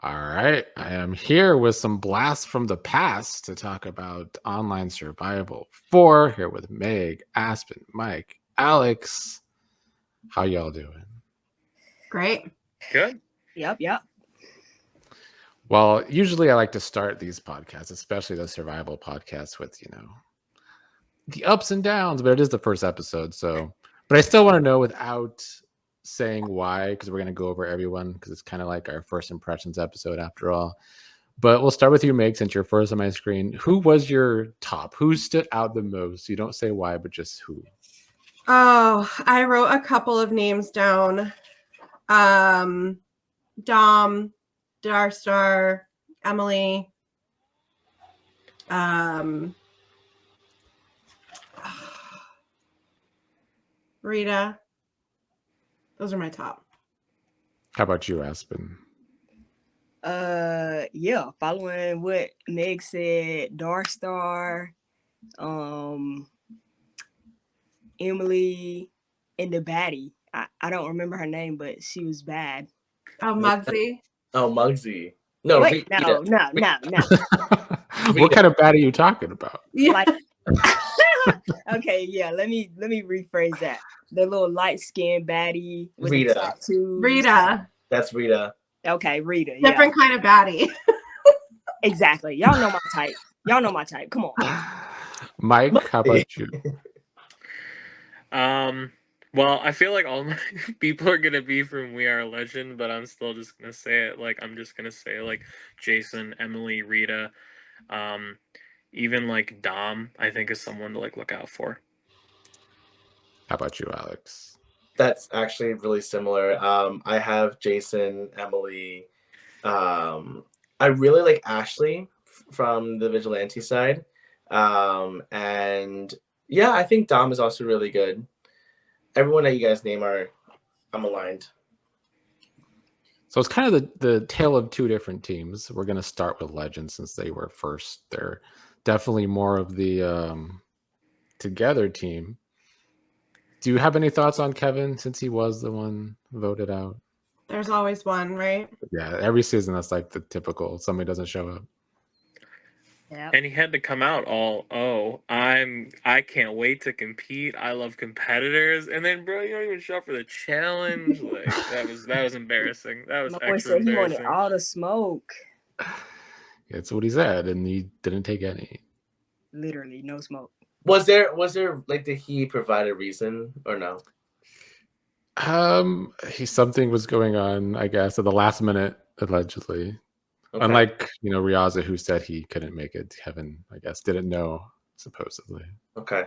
All right, I am here with some blasts from the past to talk about online survival 4 here with Meg, Aspen, Mike, Alex. How y'all doing? Great. Good. Yep. Well, usually I like to start these podcasts, especially the survival podcasts, with the ups and downs, but it is the first episode, so but I still want to know without saying why, because we're going to go over everyone, because it's kind of like our first impressions episode after all. But we'll start with you, Meg, since you're first on my screen. Who was your top? Who stood out the most? You don't say why, but just who. Oh, I wrote a couple of names down. Dom, Darstar, Emily. Rita. Those are my top. How about you, Aspen? Yeah, following what Meg said, Darstar, Emily, and the baddie. I don't remember her name, but she was bad. Oh, Muggsy. Oh, Muggsy. No, Wait, Rita. no. What kind of bat are you talking about? Yeah. Like, okay, yeah. Let me rephrase that. The little light skinned baddie with Rita. the tattoos. Rita. That's Rita. Okay, Rita. Different kind of baddie. Exactly. Y'all know my type. Come on. Mike, how about you? Well, I feel like all my people are gonna be from We Are Legend, but I'm still just gonna say it. Like, I'm just gonna say like Jason, Emily, Rita, even like Dom. I think is someone to like look out for. How about you, Alex? That's actually really similar. I have Jason, Emily. I really like Ashley from the vigilante side. And yeah, I think Dom is also really good. Everyone that you guys name I'm aligned. So it's kind of the tale of two different teams. We're going to start with Legends since they were first. They're definitely more of the together team. Do you have any thoughts on Kevin since he was the one voted out? There's always one, right? Yeah, every season that's like the typical somebody doesn't show up. Yeah. And he had to come out I can't wait to compete. I love competitors. And then, bro, you don't even show up for the challenge. Like that was embarrassing. That was My boy extra said he wanted embarrassing. all the smoke. It's what he said, and he didn't take any. Literally, no smoke. Was there like, did he provide a reason or no? Something was going on, I guess, at the last minute, allegedly. Okay. Unlike, Riaza, who said he couldn't make it. Kevin, I guess, didn't know, supposedly. Okay.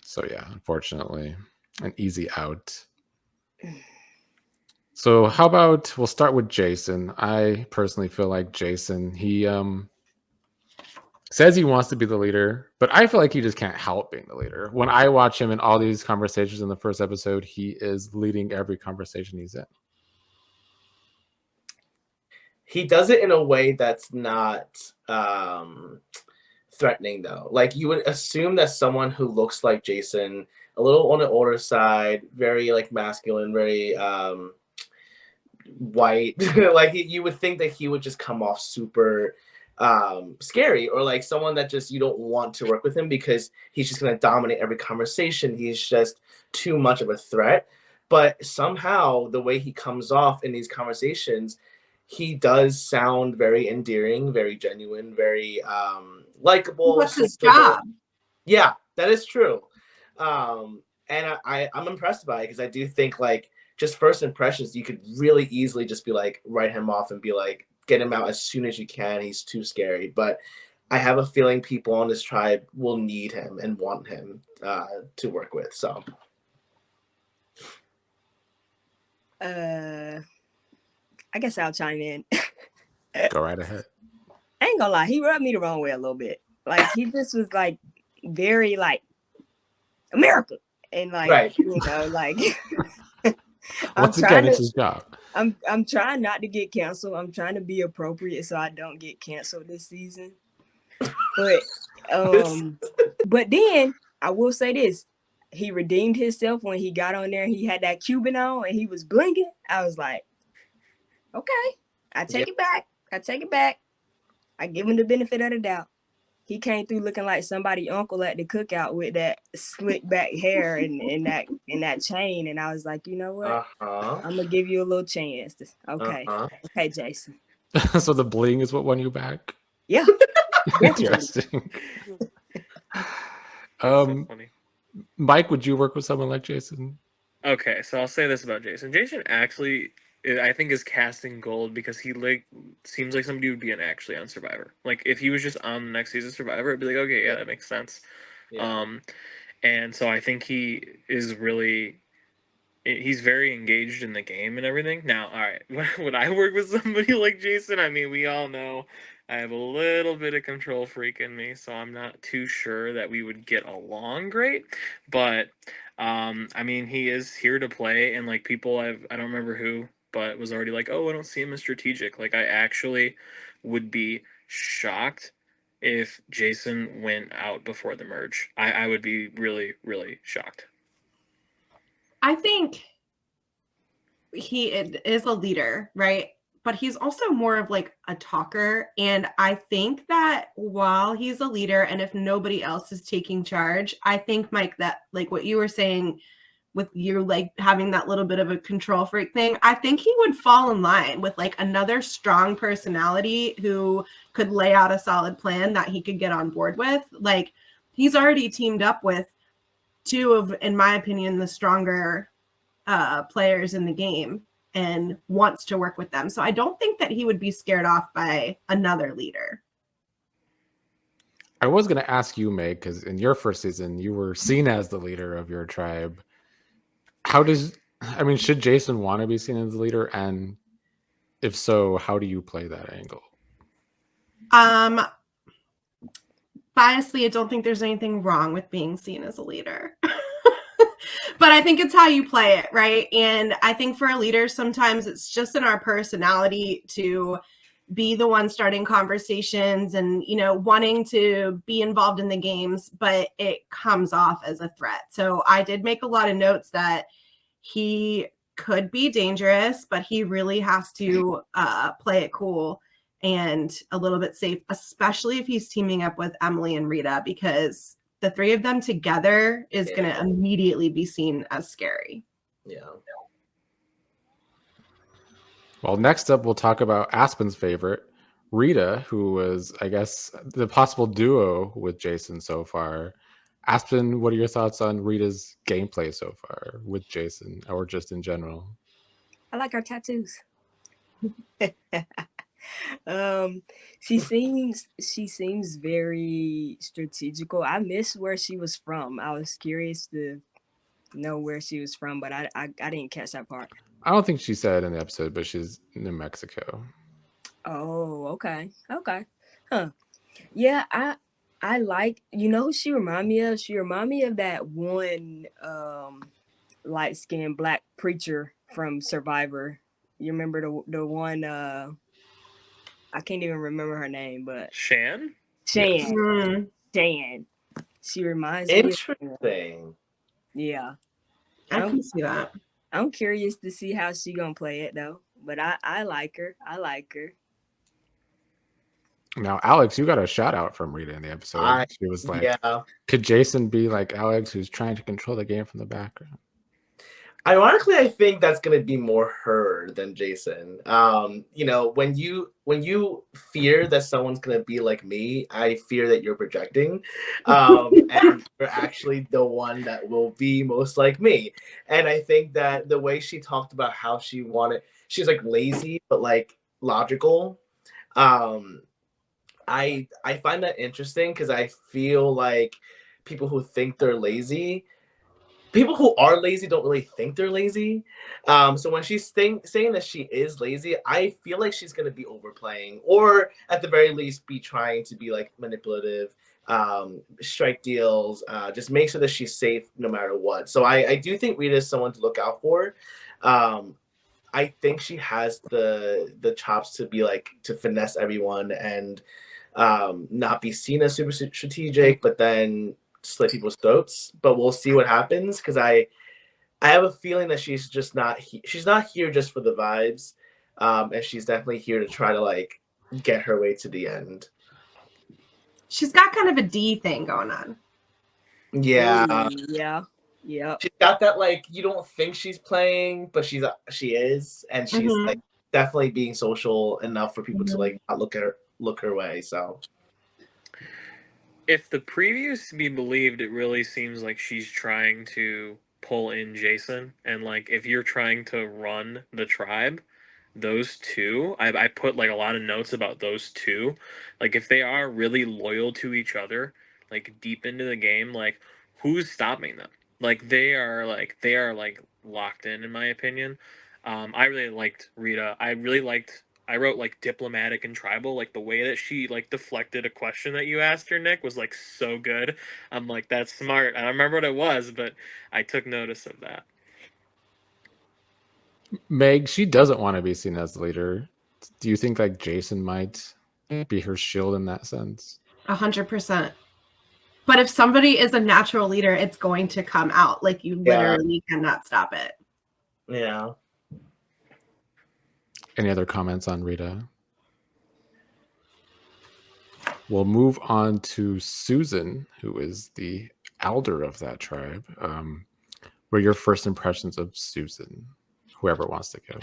So yeah, unfortunately, an easy out. So how about we'll start with Jason. I personally feel like Jason, he says he wants to be the leader, but I feel like he just can't help being the leader. When I watch him in all these conversations in the first episode, he is leading every conversation he's in. He does it in a way that's not threatening, though. Like, you would assume that someone who looks like Jason, a little on the older side, very like masculine, very white, like you would think that he would just come off super scary, or like someone that just you don't want to work with him because he's just going to dominate every conversation. He's just too much of a threat. But somehow the way he comes off in these conversations, he does sound very endearing, very genuine, very likable. What's his job? Yeah, that is true. And I'm impressed by it because I do think, like, just first impressions, you could really easily just be like, write him off and be like, get him out as soon as you can. He's too scary. But I have a feeling people on this tribe will need him and want him to work with. So. I guess I'll chime in. Go right ahead. I ain't gonna lie, he rubbed me the wrong way a little bit. Like, he just was like very like America and like right. Like once again, it's his job. I'm trying not to get canceled. I'm trying to be appropriate so I don't get canceled this season. But but then I will say this. He redeemed himself when he got on there and he had that Cuban on and he was blinking. I was like, Okay. I take Yeah. it back. I give him the benefit of the doubt. He came through looking like somebody uncle at the cookout with that slick back hair and that chain. And I was like, you know what? Uh-huh. I'm gonna give you a little chance. Okay. Uh-huh. Okay, Jason. So the bling is what won you back. Yeah, definitely. Interesting. That's so funny. Mike, would you work with someone like Jason? Okay, so I'll say this about Jason. Jason actually, I think, is casting gold because he seems like somebody who would be actually on Survivor. Like if he was just on the next season of Survivor, I'd be like, okay, yeah, that makes sense. Yeah. And so I think he is really, he's very engaged in the game and everything. Now, all right, would I work with somebody like Jason? I mean, we all know I have a little bit of control freak in me, so I'm not too sure that we would get along great. But I mean, he is here to play, and like people I don't remember who, but was already like, oh, I don't see him as strategic. Like I actually would be shocked if Jason went out before the merge. I would be really, really shocked. I think he is a leader, right? But he's also more of like a talker. And I think that while he's a leader, and if nobody else is taking charge, I think, Mike, that like what you were saying with you like having that little bit of a control freak thing, I think he would fall in line with like another strong personality who could lay out a solid plan that he could get on board with. Like he's already teamed up with two of, in my opinion, the stronger players in the game and wants to work with them. So I don't think that he would be scared off by another leader. I was going to ask you, Meg, because in your first season, you were seen as the leader of your tribe. Should Jason want to be seen as the leader? And if so, how do you play that angle? Biasly, I don't think there's anything wrong with being seen as a leader. But I think it's how you play it, right? And I think for a leader, sometimes it's just in our personality to be the one starting conversations and, you know, wanting to be involved in the games, but it comes off as a threat. So I did make a lot of notes that he could be dangerous, but he really has to play it cool and a little bit safe, especially if he's teaming up with Emily and Rita, because the three of them together is going to immediately be seen as scary. Yeah. Well, next up, we'll talk about Aspen's favorite, Rita, who was, I guess, the possible duo with Jason so far. Aspen, what are your thoughts on Rita's gameplay so far with Jason, or just in general? I like her tattoos. She seems very strategical. I miss where she was from. I was curious to know where she was from, but I didn't catch that part. I don't think she said in the episode, but she's New Mexico. Oh, okay. Huh. Yeah, I like, you know who she remind me of? She remind me of that one light-skinned black preacher from Survivor. You remember the one I can't even remember her name, but Shan? Yes. Shan. She reminds me. Interesting. Yeah. I can see that. I'm curious to see how she gonna play it though. But I like her. Now, Alex, you got a shout out from Rita in the episode. She was like, could Jason be like Alex, who's trying to control the game from the background? Ironically, I think that's going to be more her than Jason. You know, when you fear that someone's going to be like me, I fear that you're projecting, and you're actually the one that will be most like me. And I think that the way she talked about how she's like lazy but like logical. I find that interesting because I feel like people who think they're lazy. People who are lazy don't really think they're lazy. So when she's saying that she is lazy, I feel like she's going to be overplaying, or at the very least be trying to be like manipulative, strike deals, just make sure that she's safe no matter what. So I do think Rita is someone to look out for. I think she has the chops to be like, to finesse everyone and not be seen as super strategic, but then slit people's throats. But we'll see what happens, because I have a feeling that she's just not she's not here just for the vibes. and she's definitely here to try to like get her way to the end. She's got kind of a D thing going on. Yeah, Yeah. she's got that like you don't think she's playing, but she is, and she's Mhm. like definitely being social enough for people to Mhm. like not look her way. So If the previews to be believed, it really seems like she's trying to pull in Jason. And like, if you're trying to run the tribe, those two, I put like a lot of notes about those two. Like, if they are really loyal to each other, like deep into the game, like who's stopping them? Like they are like locked in my opinion. I really liked Rita. I wrote like diplomatic and tribal, like the way that she like deflected a question that you asked her, Nick, was like so good. I'm like, that's smart. I don't remember what it was, but I took notice of that. Meg, she doesn't want to be seen as the leader. Do you think like Jason might be her shield in that sense? 100%. But if somebody is a natural leader, it's going to come out. Like you Yeah. literally cannot stop it. yeah, Any other comments on Rita? We'll move on to Susan, who is the elder of that tribe. What are your first impressions of Susan? Whoever wants to go.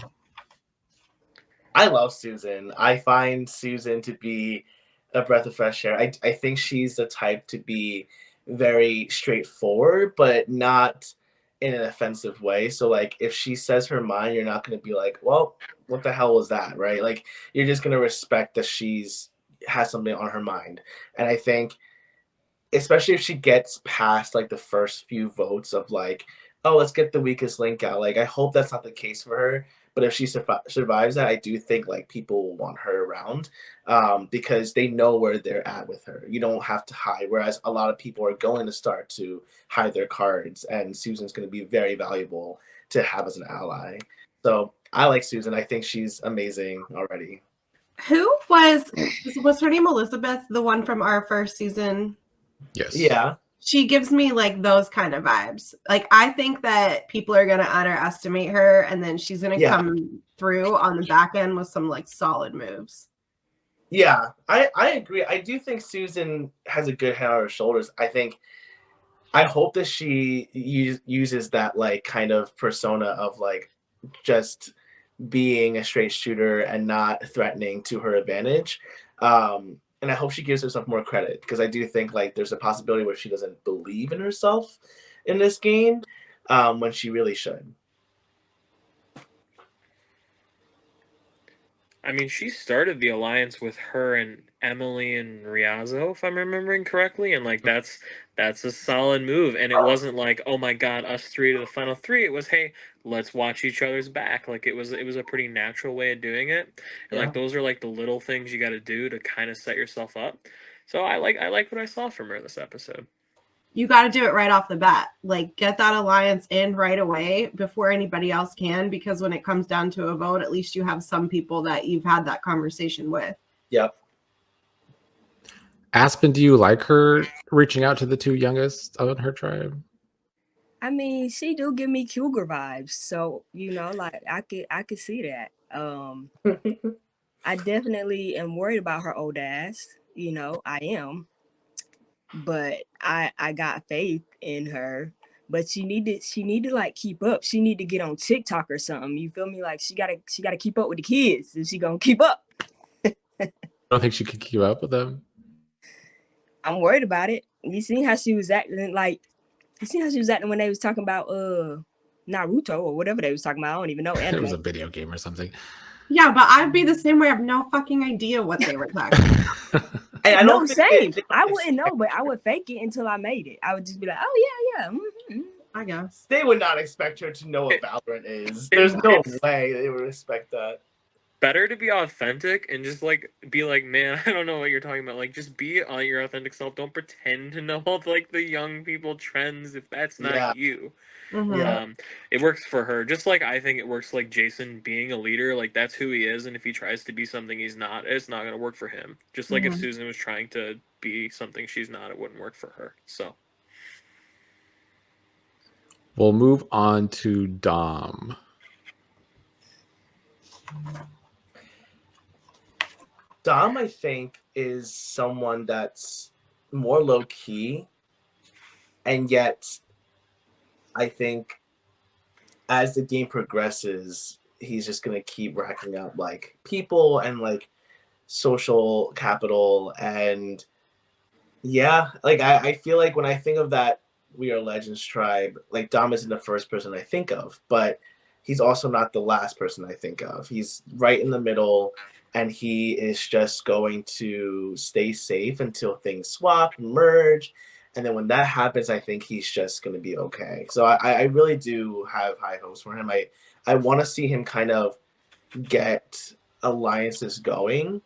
I love Susan. I find Susan to be a breath of fresh air. I think she's the type to be very straightforward, but not in an offensive way. So like if she says her mind, you're not going to be like, well, what the hell was that, right? Like you're just going to respect that she's has something on her mind. And I think especially if she gets past like the first few votes of like, oh, let's get the weakest link out. Like I hope that's not the case for her. But if she survives that, I do think like people will want her around because they know where they're at with her. You don't have to hide. Whereas a lot of people are going to start to hide their cards, and Susan's going to be very valuable to have as an ally. So I like Susan. I think she's amazing already. Who was her name Elizabeth, the one from our first season? Yes. Yeah. She gives me like those kind of vibes. Like I think that people are going to underestimate her, and then she's going to come through on the back end with some like solid moves. Yeah, I agree. I do think Susan has a good head on her shoulders. I hope that she uses that like kind of persona of like just being a straight shooter and not threatening to her advantage. And I hope she gives herself more credit because I do think like there's a possibility where she doesn't believe in herself in this game when she really should. I mean, she started the alliance with her and Emily and Riazzo, if I'm remembering correctly, and like that's a solid move. And it wasn't like, oh my god, us three to the final three. It was, hey, let's watch each other's back. Like it was a pretty natural way of doing it. And like those are like the little things you got to do to kind of set yourself up. So I like what I saw from her this episode. You got to do it right off the bat. Like get that alliance in right away before anybody else can, because when it comes down to a vote, at least you have some people that you've had that conversation with. Yep. Aspen, do you like her reaching out to the two youngest of her tribe? I mean, she do give me cougar vibes, so you know, like I could see that. I definitely am worried about her old ass. You know, I am, but I got faith in her. But she need to like keep up. She need to get on TikTok or something. You feel me? Like she gotta keep up with the kids. Is she gonna keep up? I don't think she could keep up with them. I'm worried about it. You seen how she was acting when they was talking about Naruto or whatever they was talking about. I don't even know. It was a video game or something. Yeah, but I'd be the same way. I have no fucking idea what they were talking about. I No, don't same. think I wouldn't know, but I would fake it until I made it. I would just be like, oh yeah. Mm-hmm. I guess. they would not expect her to know what Valorant is. There's no way they would respect that. Better to be authentic and just like be like, man, I don't know what you're talking about. Like, just be on your authentic self. Don't pretend to know all like the young people trends if that's not you. Mhm. Yeah. It works for her, just like I think it works like Jason being a leader. Like that's who he is, and if he tries to be something he's not, it's not gonna work for him. Just like if Mhm. Susan was trying to be something she's not, it wouldn't work for her. So We'll move on to Dom. Dom, I think, is someone that's more low key, and yet I think as the game progresses, he's just gonna keep racking up like people and like social capital. And yeah, like I feel like when I think of that We Are Legends tribe, like Dom isn't the first person I think of, but he's also not the last person I think of. He's right in the middle, and he is just going to stay safe until things swap, merge. And then when that happens, I think he's just going to be okay. So I really do have high hopes for him. I want to see him kind of get alliances going,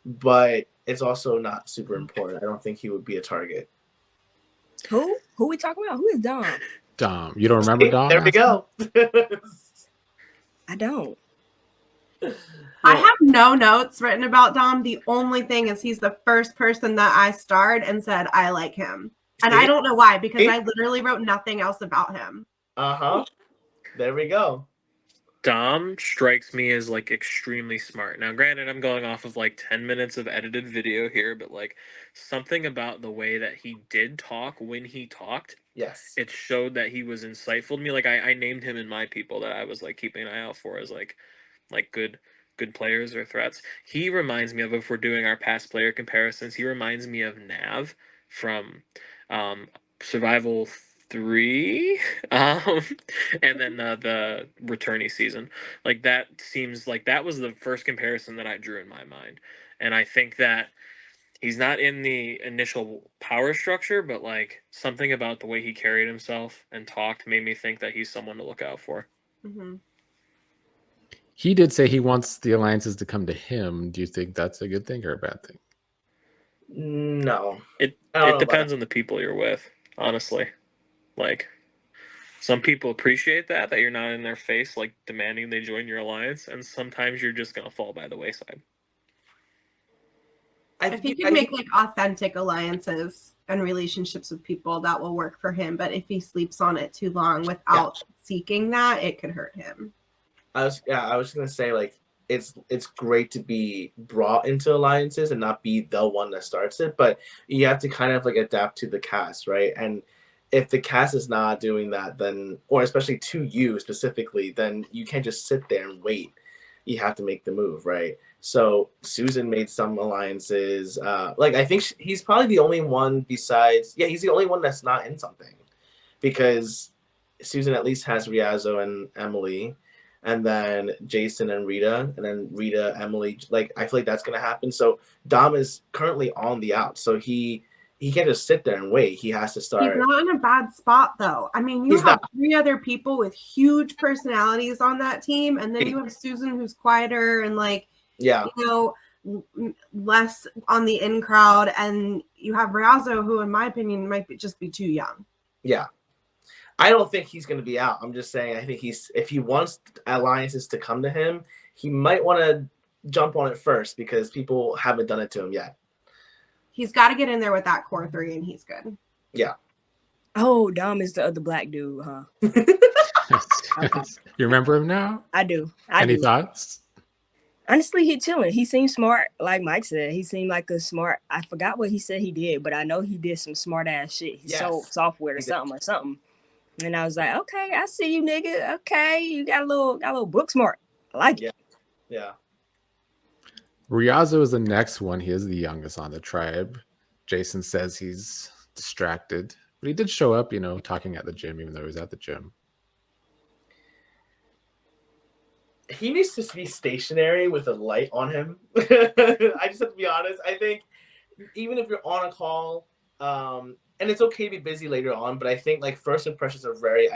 but it's also not super important. I don't think he would be a target. Who? Who we talking about? Who is Dom? Dom. You don't remember Dom? There we go. I don't. I have no notes written about Dom. The only thing is he's the first person that I starred and said I like him. And I don't know why, because I literally wrote nothing else about him. Uh-huh. There we go. Dom strikes me as like extremely smart. Now, granted, I'm going off of like 10 minutes of edited video here, but like something about the way that he did talk when he talked, Yes. it showed that he was insightful to me. Like I named him in my people that I was like keeping an eye out for as like good players or threats. He reminds me of, if we're doing our past player comparisons, he reminds me of Nav from Survival 3, and then the returnee season. Like that seems like that was the first comparison that I drew in my mind, and I think that he's not in the initial power structure, but like something about the way he carried himself and talked made me think that he's someone to look out for. Mm-hmm. He did say he wants the alliances to come to him. Do you think that's a good thing or a bad thing? No. It depends on the people you're with, honestly. Like, some people appreciate that you're not in their face, like demanding they join your alliance, and sometimes you're just gonna fall by the wayside. I think you make like authentic alliances and relationships with people that will work for him. But if he sleeps on it too long without seeking that, it could hurt him. I was gonna say, like, it's great to be brought into alliances and not be the one that starts it, but you have to kind of like adapt to the cast, right? And if the cast is not doing that, then, or especially to you specifically, then you can't just sit there and wait. You have to make the move, right? So Susan made some alliances. Like, I think he's probably the only one besides, he's the only one that's not in something, because Susan at least has Riazo and Emily, and then Jason and Rita, and then Rita, Emily. Like, I feel like that's gonna happen. So Dom is currently on the out, so he can't just sit there and wait. He has to start. He's not in a bad spot, though. I mean, you have 3 other people with huge personalities on that team, and then you have Susan, who's quieter and like, less on the in crowd, and you have Riazo, who, in my opinion, might just be too young. Yeah. I don't think he's going to be out. I'm just saying, I think if he wants alliances to come to him, he might want to jump on it first, because people haven't done it to him yet. He's got to get in there with that core 3, and he's good. Yeah. Oh, Dom is the other black dude, huh? You remember him now? I do. Any thoughts? Honestly, he's chilling. He seems smart, like Mike said. He seemed like a smart. I forgot what he said he did, but I know he did some smart ass shit. He sold software or something. And I was like, okay, I see you, nigga. Okay, you got a little book smart. I like it. Yeah. Riazo is the next one. He is the youngest on the tribe. Jason says he's distracted, but he did show up, talking at the gym, even though he was at the gym. He needs to be stationary with a light on him. I just have to be honest. I think even if you're on a call, and it's okay to be busy later on, but I think like first impressions are very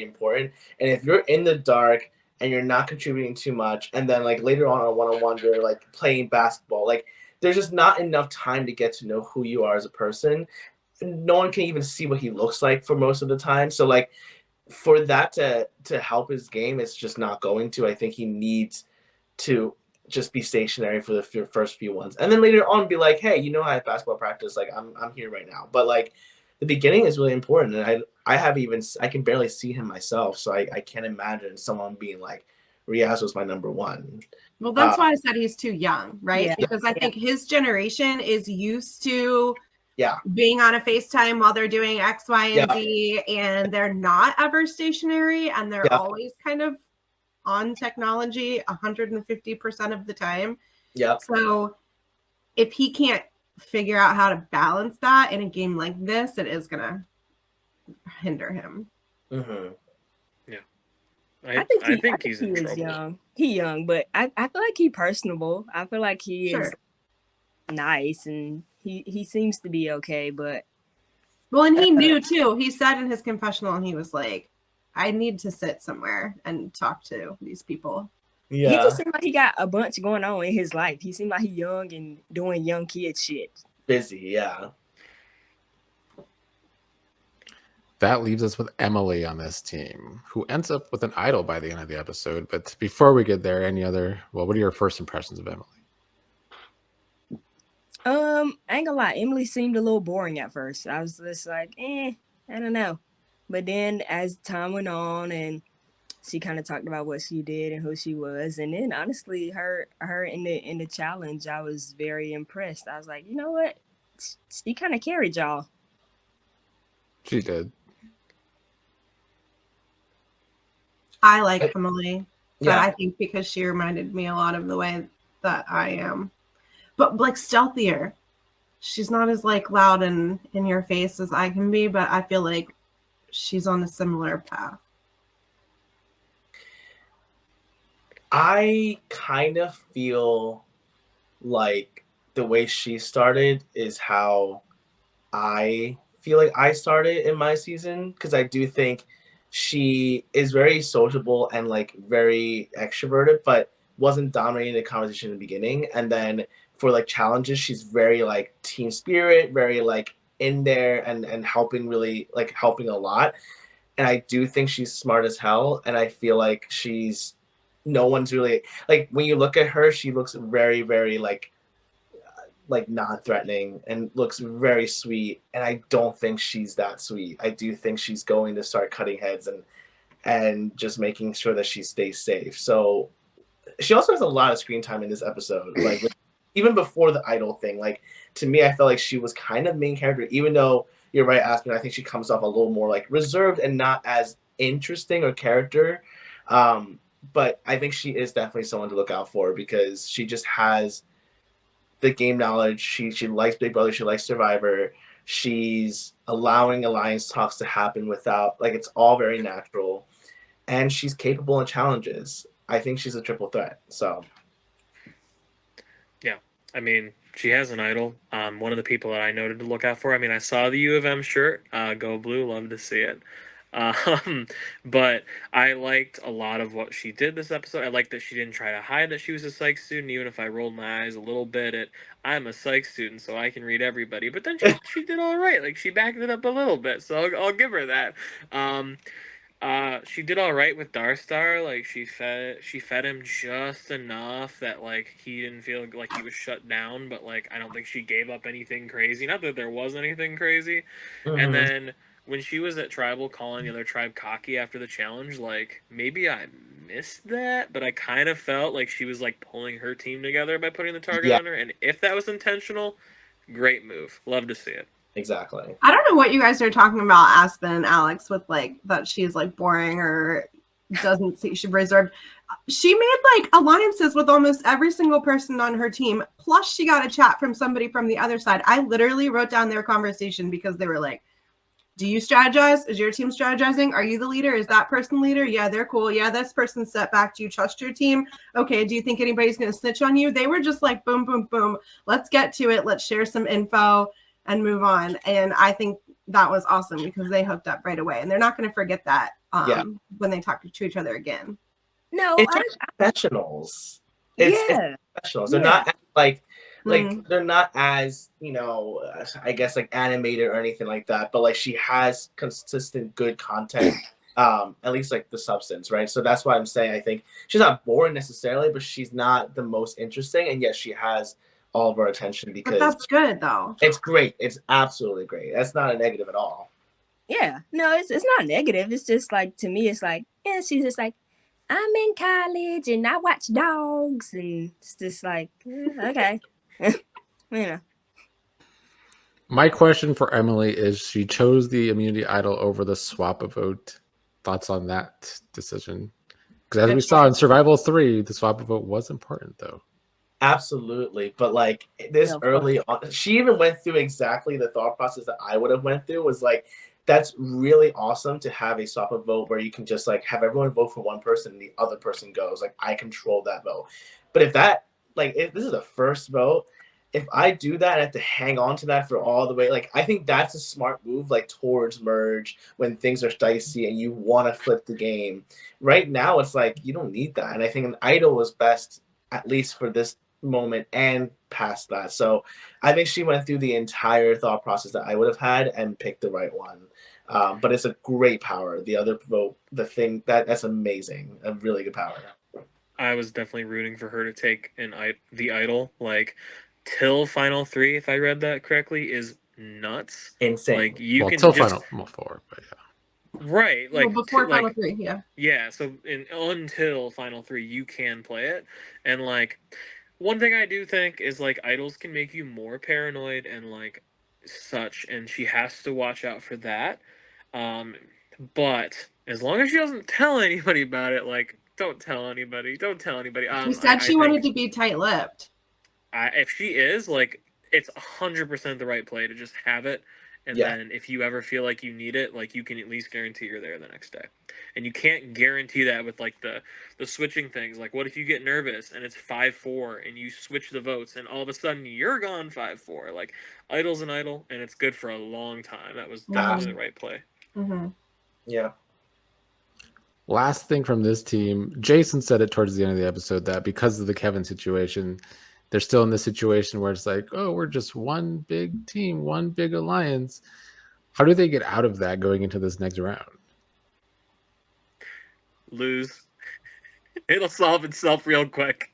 important. And if you're in the dark and you're not contributing too much, and then like later on one-on-one you're like playing basketball, like there's just not enough time to get to know who you are as a person. No one can even see what he looks like for most of the time. So like for that to help his game, it's just not going to. I think he needs to just be stationary for the first few ones, and then later on be like, hey, I have basketball practice, like I'm here right now. But like the beginning is really important, and I can barely see him myself, so I can't imagine someone being like, Riaz was my number 1. Well, that's why I said he's too young, right? Yeah. Because I think his generation is used to Yeah. being on a FaceTime while they're doing X, Y, and Yeah. Z, and they're not ever stationary, and they're Yeah. always kind of on technology 150% of the time. Yeah. So if he can't figure out how to balance that in a game like this, it is going to hinder him. Mm-hmm. I think he's in he trouble. is young. He young, but I feel like he personable. I feel like he is nice, and he seems to be okay. But well, and he knew too. He said in his confessional, and he was like, "I need to sit somewhere and talk to these people." he just seemed like he got a bunch going on in his life. He seemed like he's young and doing young kid shit. Busy, yeah. That leaves us with Emily on this team, who ends up with an idol by the end of the episode. But before we get there, what are your first impressions of Emily? I ain't gonna lie, Emily seemed a little boring at first. I was just like, I don't know. But then as time went on and she kind of talked about what she did and who she was, and then honestly, her in the challenge, I was very impressed. I was like, you know what? She kind of carried y'all. She did. I like Emily, but Yeah. I think because she reminded me a lot of the way that I am, but like stealthier. She's not as like loud and in your face as I can be, but I feel like she's on a similar path. I kind of feel like the way she started is how I feel like I started in my season, because I do think she is very sociable and like very extroverted, but wasn't dominating the conversation in the beginning. And then for like challenges, she's very like team spirit, very like in there and helping, really like helping a lot. And I do think she's smart as hell, and I feel like no one's really like, when you look at her, she looks very, very like non-threatening and looks very sweet, and I don't think she's that sweet. I do think she's going to start cutting heads and just making sure that she stays safe. So she also has a lot of screen time in this episode, like even before the idol thing. Like, to me, I felt like she was kind of main character, even though you're right, Aspen, I think she comes off a little more like reserved and not as interesting or character. But I think she is definitely someone to look out for, because she just has the game knowledge. She likes Big Brother. She likes Survivor. She's allowing alliance talks to happen without, like, it's all very natural. And she's capable in challenges. I think she's a triple threat. So. Yeah. I mean, she has an idol. One of the people that I noted to look out for. I mean, I saw the U of M shirt. Go Blue. Love to see it. But I liked a lot of what she did this episode. I liked that she didn't try to hide that she was a psych student, even if I rolled my eyes a little bit at, I'm a psych student, so I can read everybody. But then she did all right. Like, she backed it up a little bit, so I'll give her that. She did all right with Darstar. Like, she fed him just enough that like he didn't feel like he was shut down. But like, I don't think she gave up anything crazy. Not that there was anything crazy. Mm-hmm. And then when she was at Tribal calling the other tribe cocky after the challenge, like, maybe I missed that, but I kind of felt like she was like pulling her team together by putting the target on her. And if that was intentional, great move. Love to see it. Exactly. I don't know what you guys are talking about, Aspen and Alex, with like that she's like boring or doesn't see she's reserved. She made like alliances with almost every single person on her team. Plus, she got a chat from somebody from the other side. I literally wrote down their conversation because they were like, do you strategize? Is your team strategizing? Are you the leader? Is that person leader? Yeah, they're cool. Yeah, this person's set back. Do you trust your team? Okay, do you think anybody's going to snitch on you? They were just like, boom, boom, boom. Let's get to it. Let's share some info and move on. And I think that was awesome because they hooked up right away. And they're not going to forget that when they talk to each other again. No, It's professionals. It's professionals. They're not like they're not as, I guess like animated or anything like that, but like she has consistent good content, at least like the substance, right? So that's why I'm saying I think she's not boring necessarily, but she's not the most interesting. And yes, she has all of our attention because but that's good though. It's great. It's absolutely great. That's not a negative at all. Yeah, no, it's not negative. It's just like, to me, it's like, she's just like, I'm in college and I watch dogs, and it's just like, okay, you know. My question for Emily is: she chose the immunity idol over the swap a vote. Thoughts on that decision? Because as Good we saw in choice. Survival 3, the swap a vote was important, though. Absolutely, but like this Yeah, of early on, she even went through exactly the thought process that I would have went through. Was like, that's really awesome to have a swap a vote where you can just like have everyone vote for one person and the other person goes. Like, I control that vote. But if that, like, if this is the first vote, if I do that, I have to hang on to that for all the way. Like, I think that's a smart move, like towards merge when things are dicey and you want to flip the game. Right now, it's like you don't need that, and I think an idol was best, at least for this moment and past that. So I think she went through the entire thought process that I would have had and picked the right one. But it's a great power. The other vote, the thing that's amazing, a really good power. I was definitely rooting for her to take the idol. Like, till final 3, if I read that correctly, is nuts. Insane. Like, you Well, can till just final 4, but yeah. right, like Well, before like Final 3, yeah. yeah. So until final 3, you can play it, and like one thing I do think is like idols can make you more paranoid and like such, and she has to watch out for that. But as long as she doesn't tell anybody about it, like don't tell anybody. Don't tell anybody. She said she wanted to be tight-lipped. If she is, like, it's 100% the right play to just have it, and Yeah. then if you ever feel like you need it, like, you can at least guarantee you're there the next day. And you can't guarantee that with like the switching things. Like, what if you get nervous and it's 5-4 and you switch the votes and all of a sudden you're gone 5-4? Like, idol's an idol, and it's good for a long time. That was definitely the right play. Mm-hmm. Yeah. Last thing from this team, Jason said it towards the end of the episode that because of the Kevin situation, they're still in this situation where it's like, oh, we're just one big team, one big alliance. How do they get out of that going into this next round? Lose. It'll solve itself real quick.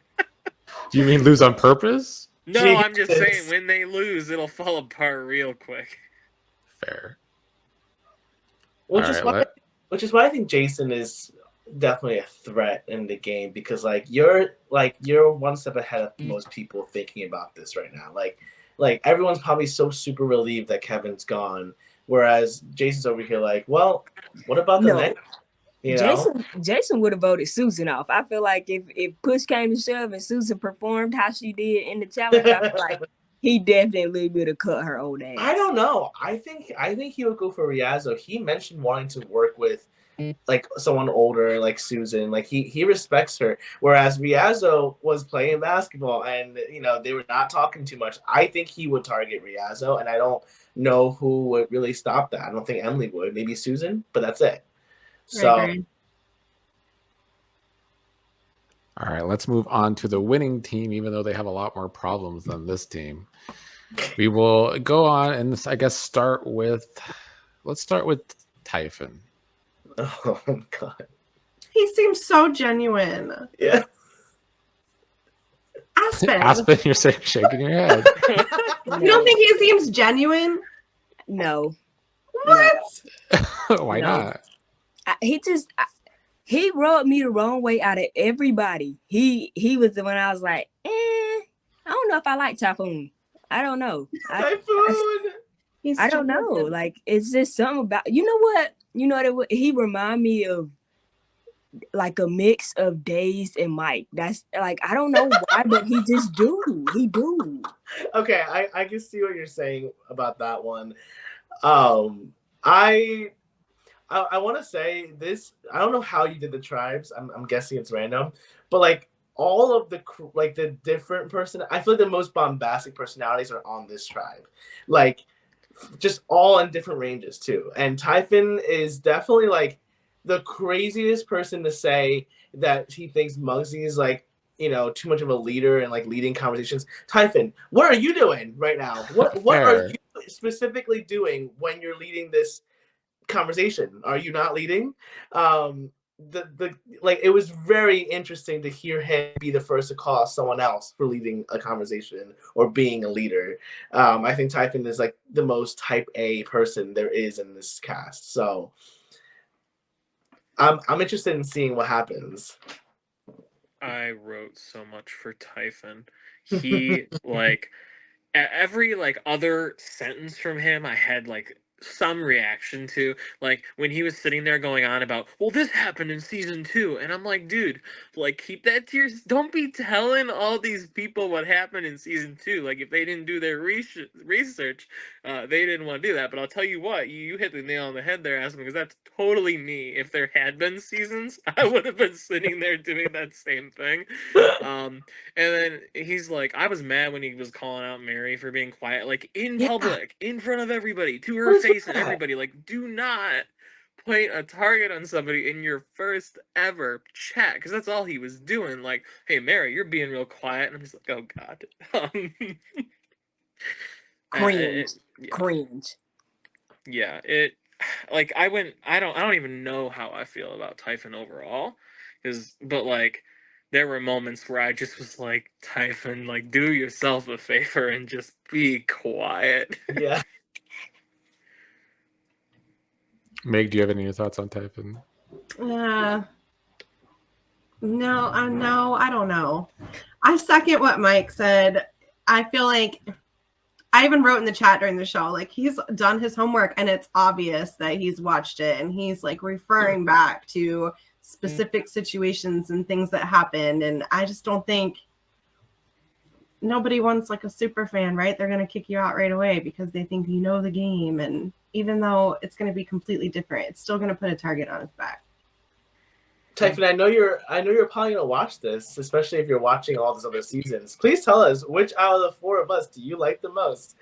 Do you mean lose on purpose? No, I'm just Jesus. saying, when they lose, it'll fall apart real quick. Fair. Which All is right, why I think Jason is definitely a threat in the game, because you're one step ahead of most people thinking about this right now. Like everyone's probably so super relieved that Kevin's gone, whereas Jason's over here like, well, what about the No. next? You know? Jason would have voted Susan off. I feel like if push came to shove and Susan performed how she did in the challenge, I feel like he definitely would have cut her old ass. I don't know. I think he would go for Riazzo. He mentioned wanting to work with like someone older, like Susan. Like he respects her. Whereas Riazzo was playing basketball, and they were not talking too much. I think he would target Riazzo, and I don't know who would really stop that. I don't think Emily would. Maybe Susan, but that's it. So. Right. All right, let's move on to the winning team, even though they have a lot more problems than this team. We will go on and I guess let's start with Typhon. Oh God. He seems so genuine. Yeah. Aspen. You're shaking your head. No. You don't think he seems genuine? No. What? Why No. not? He rubbed me the wrong way out of everybody. He was the one I was like, I don't know if I like Typhoon. I don't know. Typhoon. I don't know. Like, it's just something about, you know what? He remind me of like a mix of Days and Mike. That's like, I don't know why, but he just do. He do. Okay, I can see what you're saying about that one. I want to say this. I don't know how you did the tribes. I'm guessing it's random, but like all of the different I feel like the most bombastic personalities are on this tribe, like just all in different ranges too. And Typhon is definitely like the craziest person to say that he thinks Muggsy is like too much of a leader and like leading conversations. Typhon, what are you doing right now? What are you specifically doing when you're leading this conversation? Are you not leading? It was very interesting to hear him be the first to call out someone else for leading a conversation or being a leader. I think Typhon is like the most type A person there is in this cast. So I'm interested in seeing what happens. I wrote so much for Typhon. He like every like other sentence from him I had like some reaction to, like when he was sitting there going on about, well, this happened in season 2, and I'm like, dude, like keep that to your, don't be telling all these people what happened in season 2. Like if they didn't do their research, they didn't want to do that. But I'll tell you what, you hit the nail on the head there, Aspen, because that's totally me. If there had been seasons, I would have been sitting there doing that same thing. And then he's like, I was mad when he was calling out Mary for being quiet, like in public, in front of everybody, to her face and everybody. Like, do not point a target on somebody in your first ever chat, because that's all he was doing. Like, hey, Mary, you're being real quiet. And I'm just like, oh God. Cringe. Yeah. Cringe. Yeah, it like I don't even know how I feel about Typhon overall, but like there were moments where I just was like, Typhon, like do yourself a favor and just be quiet. Yeah. Meg, do you have any thoughts on Typhon? No, no, I don't know. I second what Mike said. I feel like I even wrote in the chat during the show, like he's done his homework and it's obvious that he's watched it and he's like referring back to specific situations and things that happened. And I just don't think nobody wants like a super fan, right? They're going to kick you out right away because they think you know the game. And even though it's going to be completely different, it's still going to put a target on his back. Typhon, I know you're probably gonna watch this, especially if you're watching all these other seasons. Please tell us, which out of the 4 of us do you like the most?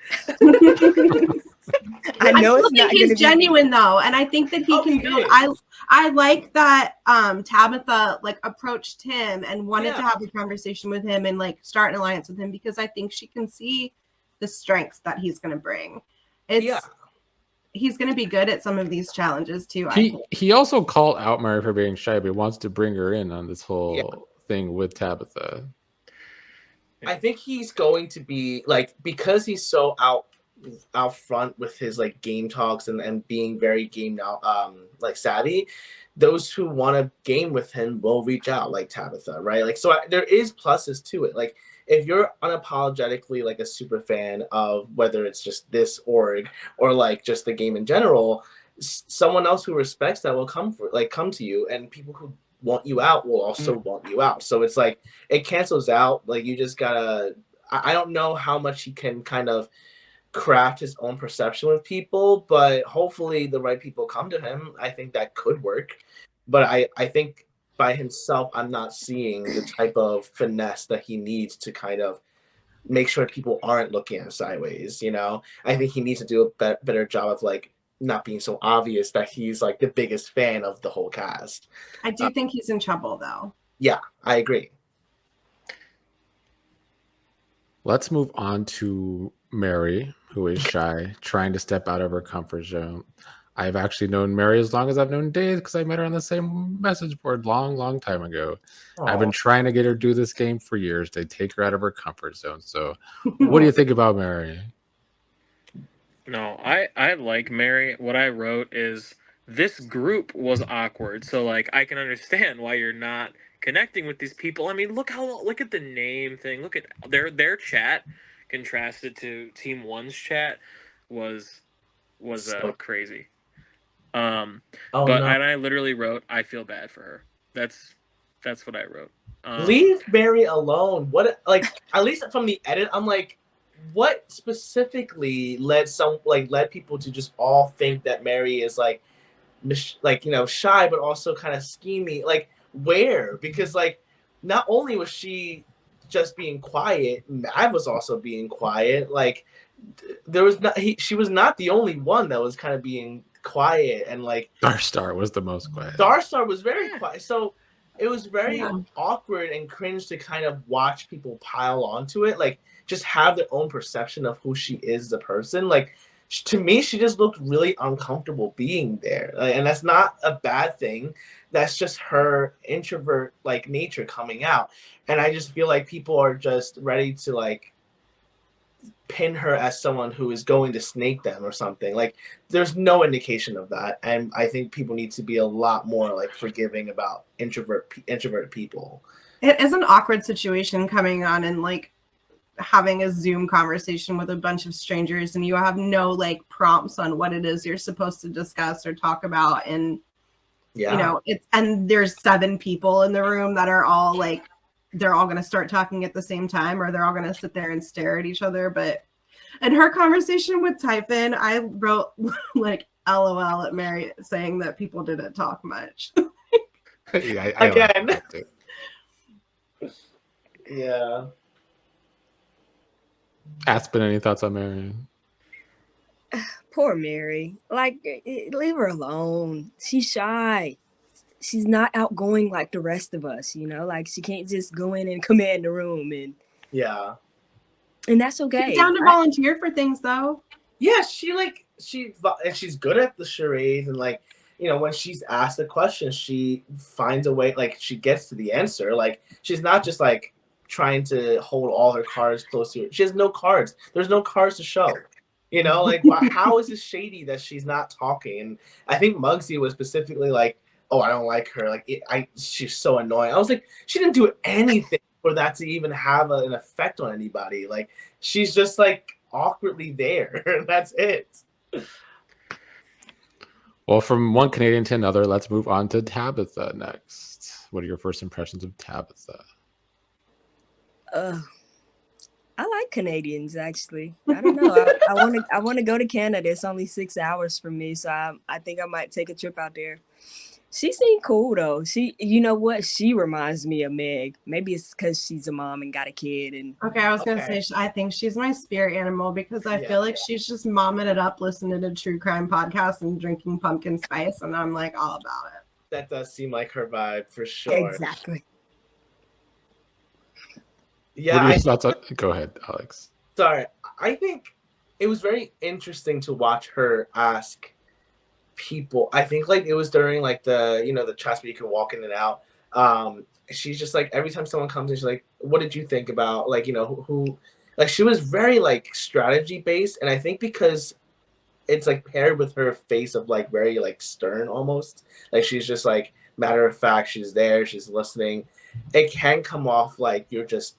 I know I it's still not think he's gonna genuine though, and I think that he can build. I like that Tabitha like approached him and wanted to have a conversation with him and like start an alliance with him, because I think she can see the strengths that he's going to bring. He's going to be good at some of these challenges too. He also called out Mary for being shy, but he wants to bring her in on this whole thing with Tabitha. I think he's going to be like, because he's so out front with his like game talks and being very game now like savvy, those who want to game with him will reach out, like Tabitha, right? Like, so there is pluses to it. Like, if you're unapologetically like a super fan of whether it's just this org or like just the game in general, someone else who respects that will come to you, and people who want you out will also want you out. So it's like it cancels out. Like, you just gotta. I don't know how much he can kind of craft his own perception with people, but hopefully the right people come to him. I think that could work, but I think by himself, I'm not seeing the type of finesse that he needs to kind of make sure people aren't looking at him sideways. You know, I think he needs to do a better job of like not being so obvious that he's like the biggest fan of the whole cast. I do think he's in trouble though. Yeah, I agree. Let's move on to Mary, who is shy, trying to step out of her comfort zone. I've actually known Mary as long as I've known Dave, because I met her on the same message board long time ago. Aww. I've been trying to get her to do this game for years. They take her out of her comfort zone. So what do you think about Mary? No, I like Mary. What I wrote is, this group was awkward. So like I can understand why you're not connecting with these people. I mean, look at the name thing. Look at their chat contrasted to Team 1's chat was crazy. And I literally wrote, I feel bad for her. That's what I wrote. Leave Mary alone. What, like, at least from the edit, I'm like, what specifically led people to just all think that Mary is like, you know, shy, but also kind of schemy? Like, where? Because like, not only was she just being quiet, Matt was also being quiet. Like, she was not the only one that was kind of being quiet, and like Darstar was the most quiet. Darstar was very quiet. So it was very awkward and cringe to kind of watch people pile onto it, like just have their own perception of who she is as a person. Like, to me, she just looked really uncomfortable being there, and that's not a bad thing. That's just her introvert like nature coming out. And I just feel like people are just ready to like pin her as someone who is going to snake them or something. Like there's no indication of that, and I think people need to be a lot more like forgiving about introverted people. It is an awkward situation coming on and like having a Zoom conversation with a bunch of strangers and you have no like prompts on what it is you're supposed to discuss or talk about, and Yeah, you know, and there's 7 people in the room that are all like, they're all going to start talking at the same time, or they're all going to sit there and stare at each other. But in her conversation with Typhon, I wrote like LOL at Mary saying that people didn't talk much. Yeah, I like Again. that too. yeah. Aspen, any thoughts on Marion? Poor Mary. Like, leave her alone. She's shy. She's not outgoing like the rest of us, you know? Like, she can't just go in and command the room, and Yeah. that's okay. She's down to volunteer for things though. Yeah, she's good at the charades, and like, you know, when she's asked a question, she finds a way, like she gets to the answer. Like she's not just like trying to hold all her cards close to her. She has no cards. There's no cards to show. You know, like how is it shady that she's not talking? And I think Muggsy was specifically like, "Oh, I don't like her. Like, she's so annoying." I was like, she didn't do anything for that to even have an effect on anybody. Like, she's just like awkwardly there. That's it. Well, from one Canadian to another, let's move on to Tabitha next. What are your first impressions of Tabitha? I like Canadians, actually. I don't know. I want to go to Canada. It's only 6 hours from me, so I think I might take a trip out there. She seemed cool though. You know what? She reminds me of Meg. Maybe it's because she's a mom and got a kid. And Okay, I was gonna Okay. say I think she's my spirit animal because I Yeah. feel like she's just momming it up, listening to true crime podcasts and drinking pumpkin spice, and I'm like all about it. That does seem like her vibe for sure. exactly. Yeah, What are your I thoughts on? Go ahead, Alex. sorry. I think it was very interesting to watch her ask people. I think like it was during like the chats where you can walk in and out. She's just like every time someone comes in, she's like, "What did you think about like who?" Like she was very like strategy based, and I think because it's like paired with her face of like very like stern almost. Like she's just like matter of fact. She's there. She's listening. It can come off like you're just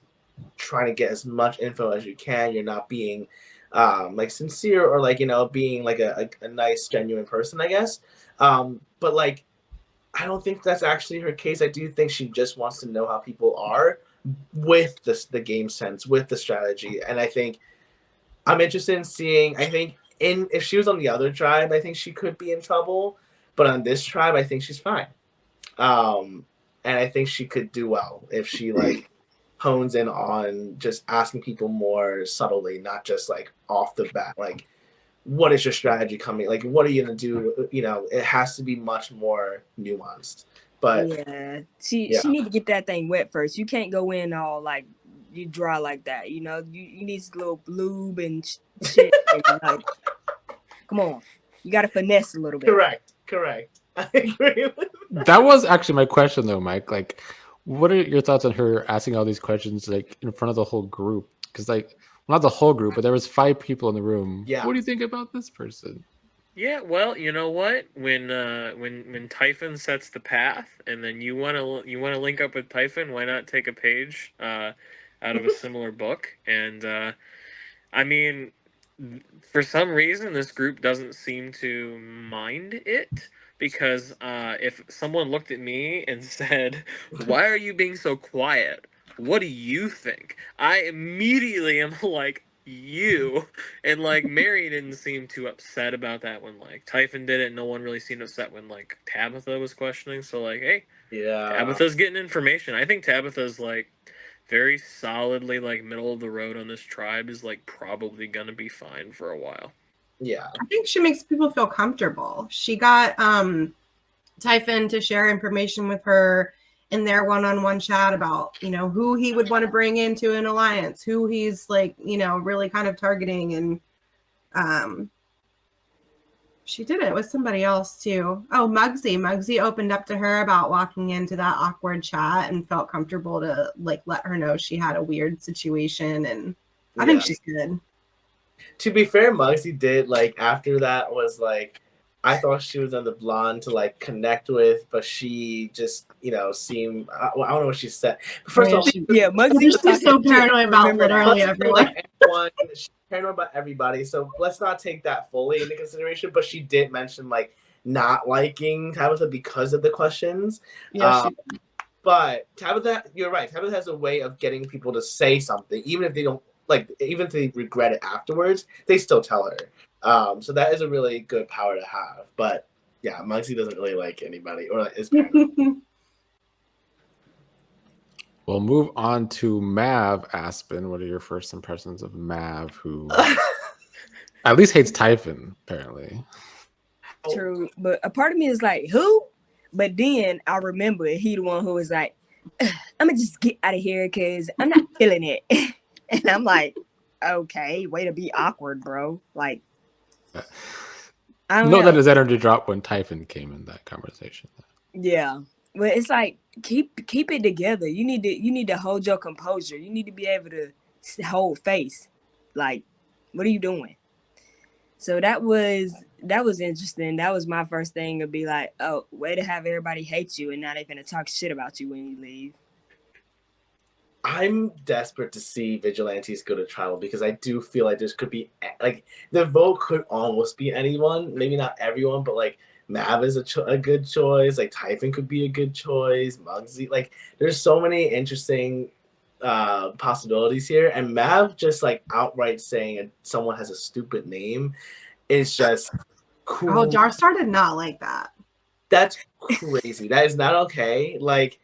trying to get as much info as you can. You're not being like sincere or like being like a nice genuine person, I guess. But like I don't think that's actually her case. I do think she just wants to know how people are with the game sense, with the strategy. And I think I'm interested in seeing, I think if she was on the other tribe, I think she could be in trouble. But on this tribe, I think she's fine. And I think she could do well if she like hones in on just asking people more subtly, not just like off the bat. Like, what is your strategy coming? Like, what are you gonna do? It has to be much more nuanced. But Yeah, she Yeah. need to get that thing wet first. You can't go in all like you dry like that. You need a little lube and shit. And, like, come on, you got to finesse a little bit. correct. I agree with That was actually my question, though, Mike. Like, what are your thoughts on her asking all these questions like in front of the whole group? Because like, not the whole group, but there was 5 people in the room. Yeah. What do you think about this person? Yeah, well, you know what? When Typhon sets the path, and then you wanna link up with Typhon, why not take a page out of a similar book? And I mean, for some reason, this group doesn't seem to mind it. Because if someone looked at me and said, "Why are you being so quiet? What do you think?" I immediately am like, "You." And like Mary didn't seem too upset about that when like Typhon did it. No one really seemed upset when like Tabitha was questioning. So like, hey, Yeah. Tabitha's getting information. I think Tabitha's like very solidly like middle of the road on this tribe, is like probably gonna be fine for a while. Yeah. I think she makes people feel comfortable. She got Typhon to share information with her in their one-on-one chat about, who he would want to bring into an alliance, who he's like, really kind of targeting. And she did it with somebody else too. Oh, Muggsy. Muggsy opened up to her about walking into that awkward chat and felt comfortable to like let her know she had a weird situation. And I think she's good. To be fair, Muggsy did like after that was like I thought she was on the blonde to like connect with, but she just seemed well, I don't know what she said. But first of all, Yeah, Muggsy was She's so talking shit. paranoid about Remember that. literally Muggsy everyone. like everyone, she's paranoid about everybody. So let's not take that fully into consideration. But she did mention like not liking Tabitha because of the questions. Yeah, she But Tabitha, you're right. Tabitha has a way of getting people to say something, even if they don't even if they regret it afterwards, they still tell her. So that is a really good power to have. But yeah, Muggsy doesn't really like anybody or is paranoid. We'll move on to Mav. Aspen, what are your first impressions of Mav, who at least hates Typhon, apparently? True, but a part of me is like, who? But then I remember he the one who was like, I'm gonna just get out of here because I'm not feeling it. And I'm like, okay, way to be awkward, bro. Like, I don't Note know. that his energy dropped when Typhon came in that conversation. Yeah, but it's like keep it together. You need to hold your composure. You need to be able to hold face. Like, what are you doing? So that was interesting. That was my first thing to be like, oh, way to have everybody hate you and now they're gonna talk shit about you when you leave. I'm desperate to see Vigilantes go to trial because I do feel like this could be like the vote could almost be anyone, maybe not everyone, but like Mav is a good choice. Like Typhon could be a good choice. Muggsy, like there's so many interesting possibilities here, and Mav just like outright saying someone has a stupid name is just cool. Oh, Darstar did not like that. That's crazy. That is not okay. Like.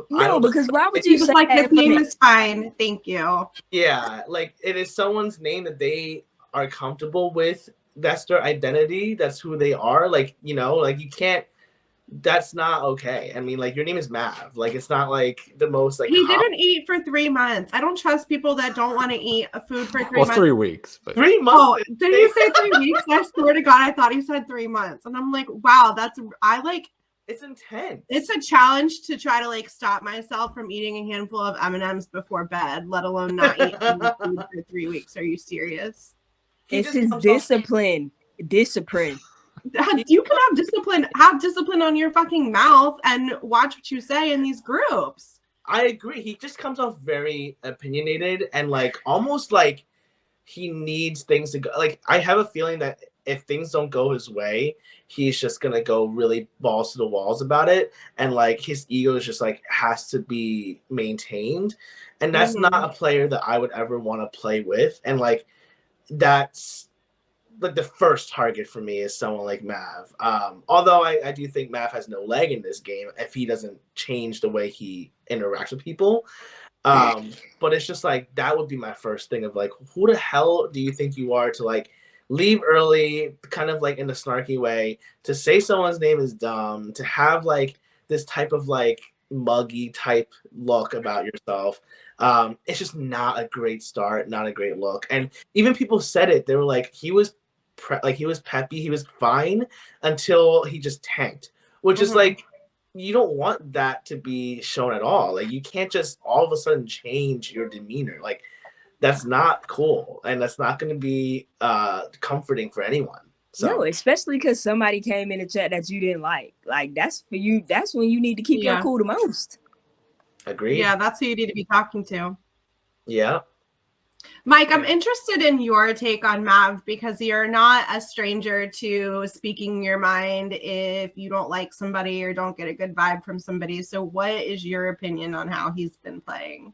No, because why would He you was say like, that his name is fine, thank you. Yeah, like it is someone's name that they are comfortable with. That's their identity. That's who they are. Like, like you can't. That's not okay. I mean, like your name is Mav. Like it's not like the most like. He didn't eat for 3 months. I don't trust people that don't want to eat food for 3 Well, months. 3 weeks. But 3 months. Oh, did he say 3 weeks? I swear to God, I thought he said 3 months. And I'm like, wow, It's intense. it's a challenge to try to like stop myself from eating a handful of M&Ms before bed, let alone not eat any food for 3 weeks. Are you serious? It's his discipline. Discipline. You can have discipline on your fucking mouth and watch what you say in these groups. I agree. He just comes off very opinionated and like almost like he needs things to go. Like I have a feeling that if things don't go his way, he's just gonna go really balls to the walls about it, and like his ego is just like has to be maintained, and that's not a player that I would ever want to play with, and like that's like the first target for me is someone like Mav. Although I do think Mav has no leg in this game if he doesn't change the way he interacts with people. But it's just like that would be my first thing of like, who the hell do you think you are to like leave early, kind of like in a snarky way, to say someone's name is dumb, to have like this type of like muggy type look about yourself. It's just not a great start, not a great look. And even people said it, they were like, he was he was peppy, he was fine until he just tanked, which is like, you don't want that to be shown at all. Like you can't just all of a sudden change your demeanor. Like that's not cool, and that's not going to be comforting for anyone. So. No, especially because somebody came in the chat that you didn't like. Like that's for you. That's when you need to keep your cool the most. Agreed. Yeah, that's who you need to be talking to. Yeah. Mike, I'm interested in your take on Mav because you're not a stranger to speaking your mind if you don't like somebody or don't get a good vibe from somebody. So what is your opinion on how he's been playing?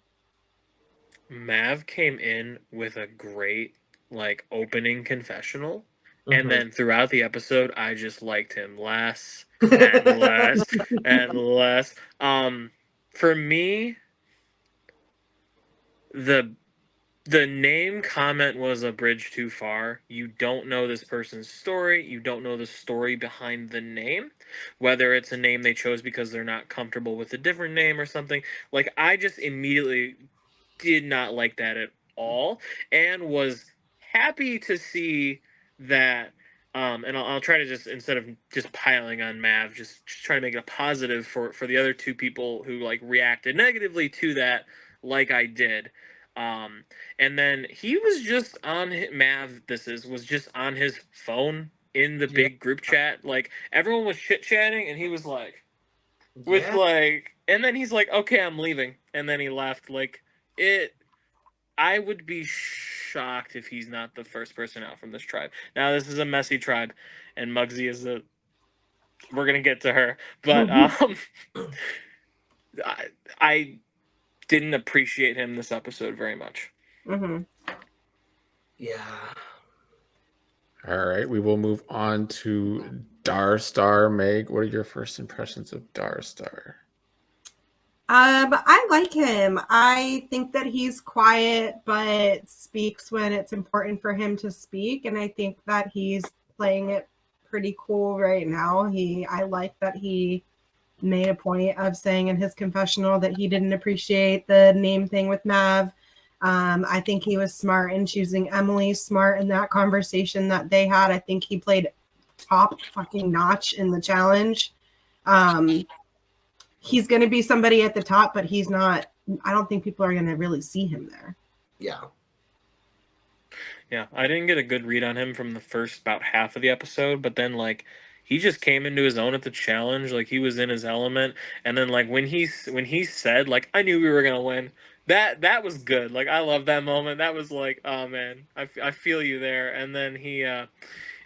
Mav came in with a great like opening confessional, and then throughout the episode I just liked him less and less and less. For me, the name comment was a bridge too far. You don't know this person's story. You don't know the story behind the name, whether it's a name they chose because they're not comfortable with a different name or something. Like I just immediately did not like that at all, and was happy to see that. And I'll try to just, instead of just piling on Mav, just try to make it a positive for the other two people who like reacted negatively to that, like I did. And then he was just on was just on his phone in the Yeah. big group chat. Like everyone was chit chatting, and he was like, with Yeah. like, and then he's like, okay, I'm leaving, and then he left. Like it. I would be shocked if he's not the first person out from this tribe. Now this is a messy tribe, and Muggsy is the. We're gonna get to her, but I didn't appreciate him this episode very much. Mm-hmm. Yeah. All right, we will move on to Darstar. Meg, what are your first impressions of Darstar? I like him. I think that he's quiet, but speaks when it's important for him to speak. And I think that he's playing it pretty cool right now. I like that he made a point of saying in his confessional that he didn't appreciate the name thing with Mav. I think he was smart in choosing Emily, smart in that conversation that they had. I think he played top fucking notch in the challenge. He's going to be somebody at the top, but he's not. I don't think people are going to really see him there. Yeah. Yeah, I didn't get a good read on him from the first about half of the episode, but then like he just came into his own at the challenge, like he was in his element, and then like when he said like I knew we were gonna win, that was good. Like I love that moment. That was like, oh man, I feel you there. And then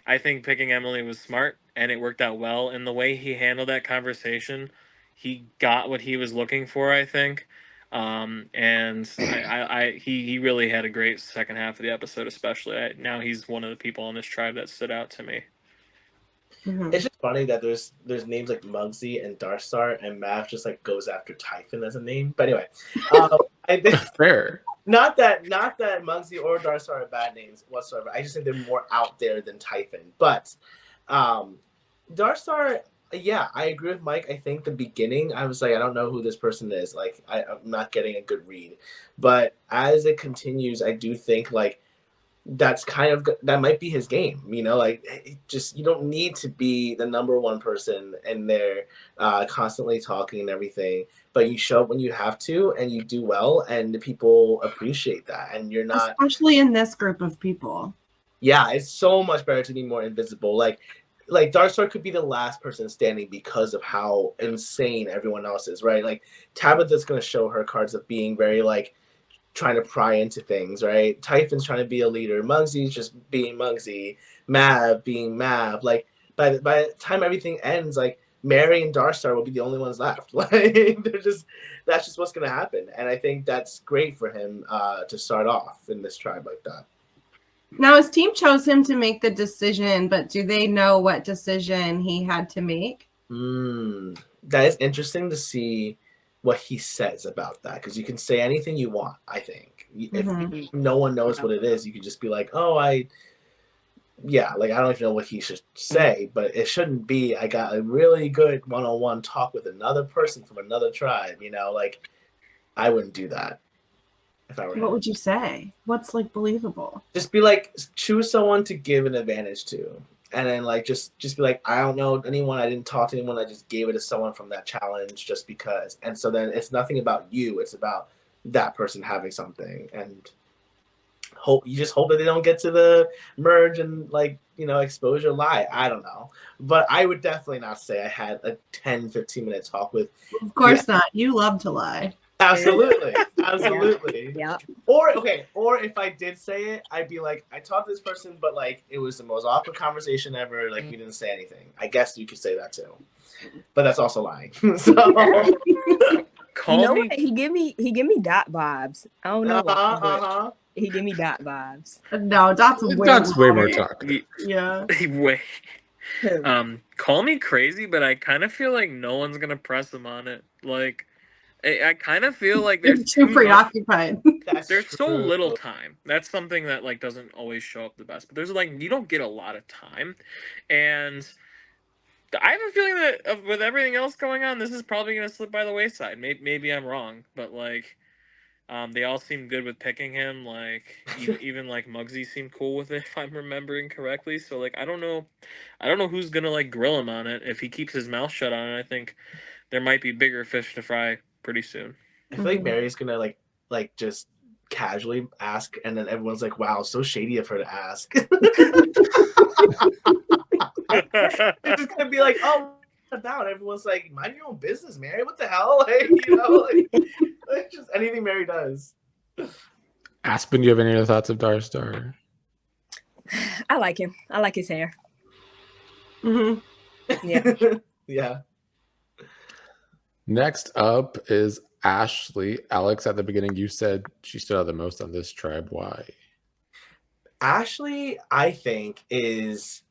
I think picking Emily was smart and it worked out well. And the way he handled that conversation, he got what he was looking for, I think. And he really had a great second half of the episode, especially. Now he's one of the people on this tribe that stood out to me. Mm-hmm. It's just funny that there's names like Muggsy and Darstar, and Mav just like goes after Typhon as a name. But anyway, I think Fair. not that Muggsy or Darstar are bad names whatsoever. I just think they're more out there than Typhon. But Darstar, yeah, I agree with Mike. I think the beginning, I was like, I don't know who this person is. Like, I'm not getting a good read. But as it continues, I do think like that might be his game, like you don't need to be the number one person in there constantly talking and everything, but you show up when you have to and you do well and the people appreciate that, and you're not, especially in this group of people. Yeah, it's so much better to be more invisible. Like Darstar could be the last person standing because of how insane everyone else is, right? Like Tabitha's going to show her cards of being very like trying to pry into things, right? Typhon's trying to be a leader. Muggsy's just being Muggsy. Mav being Mav. Like by the time everything ends, like Mary and Darstar will be the only ones left. Like that's just what's gonna happen. And I think that's great for him to start off in this tribe like that. Now his team chose him to make the decision, but do they know what decision he had to make? That is interesting to see what he says about that, because you can say anything you want. I think if no one knows what it is, you can just be like, oh, I don't even know what he should say, but it shouldn't be I got a really good one-on-one talk with another person from another tribe. Like I wouldn't do that if I were What would you say? What's like believable? Just be like, choose someone to give an advantage to. And then like just be like, I don't know anyone, I didn't talk to anyone, I just gave it to someone from that challenge just because. And so then it's nothing about you, it's about that person having something. And hope that they don't get to the merge and like, exposure lie. I don't know. But I would definitely not say I had a 10-15 minute talk with. Of course not. You love to lie. Absolutely. Yeah. Or if I did say it, I'd be like, I talked to this person, but like it was the most awkward conversation ever. Like we didn't say anything. I guess you could say that too, but that's also lying. So what? He give me Dot vibes. I don't know why. He give me Dot vibes. No, Dot's way more talk. Yeah. Way. Call me crazy, but I kind of feel like no one's gonna press him on it. Like. I kind of feel like they're too preoccupied. There's so little time. That's something that like doesn't always show up the best. But there's like you don't get a lot of time, and I have a feeling that with everything else going on, this is probably going to slip by the wayside. Maybe I'm wrong, but like they all seem good with picking him. Like even like Muggsy seemed cool with it, if I'm remembering correctly. So like I don't know who's gonna like grill him on it. If he keeps his mouth shut on it, I think there might be bigger fish to fry pretty soon. I feel like Mary's gonna like just casually ask, and then everyone's like, "Wow, so shady of her to ask." It's just gonna be like, "Oh, down." Everyone's like, "Mind your own business, Mary. What the hell?" Like, like just anything Mary does. Aspen, do you have any other thoughts of Darstar? I like him. I like his hair. Mhm. Yeah. Yeah. Next up is Ashley. Alex, at the beginning, you said she stood out the most on this tribe. Why? Ashley, I think, is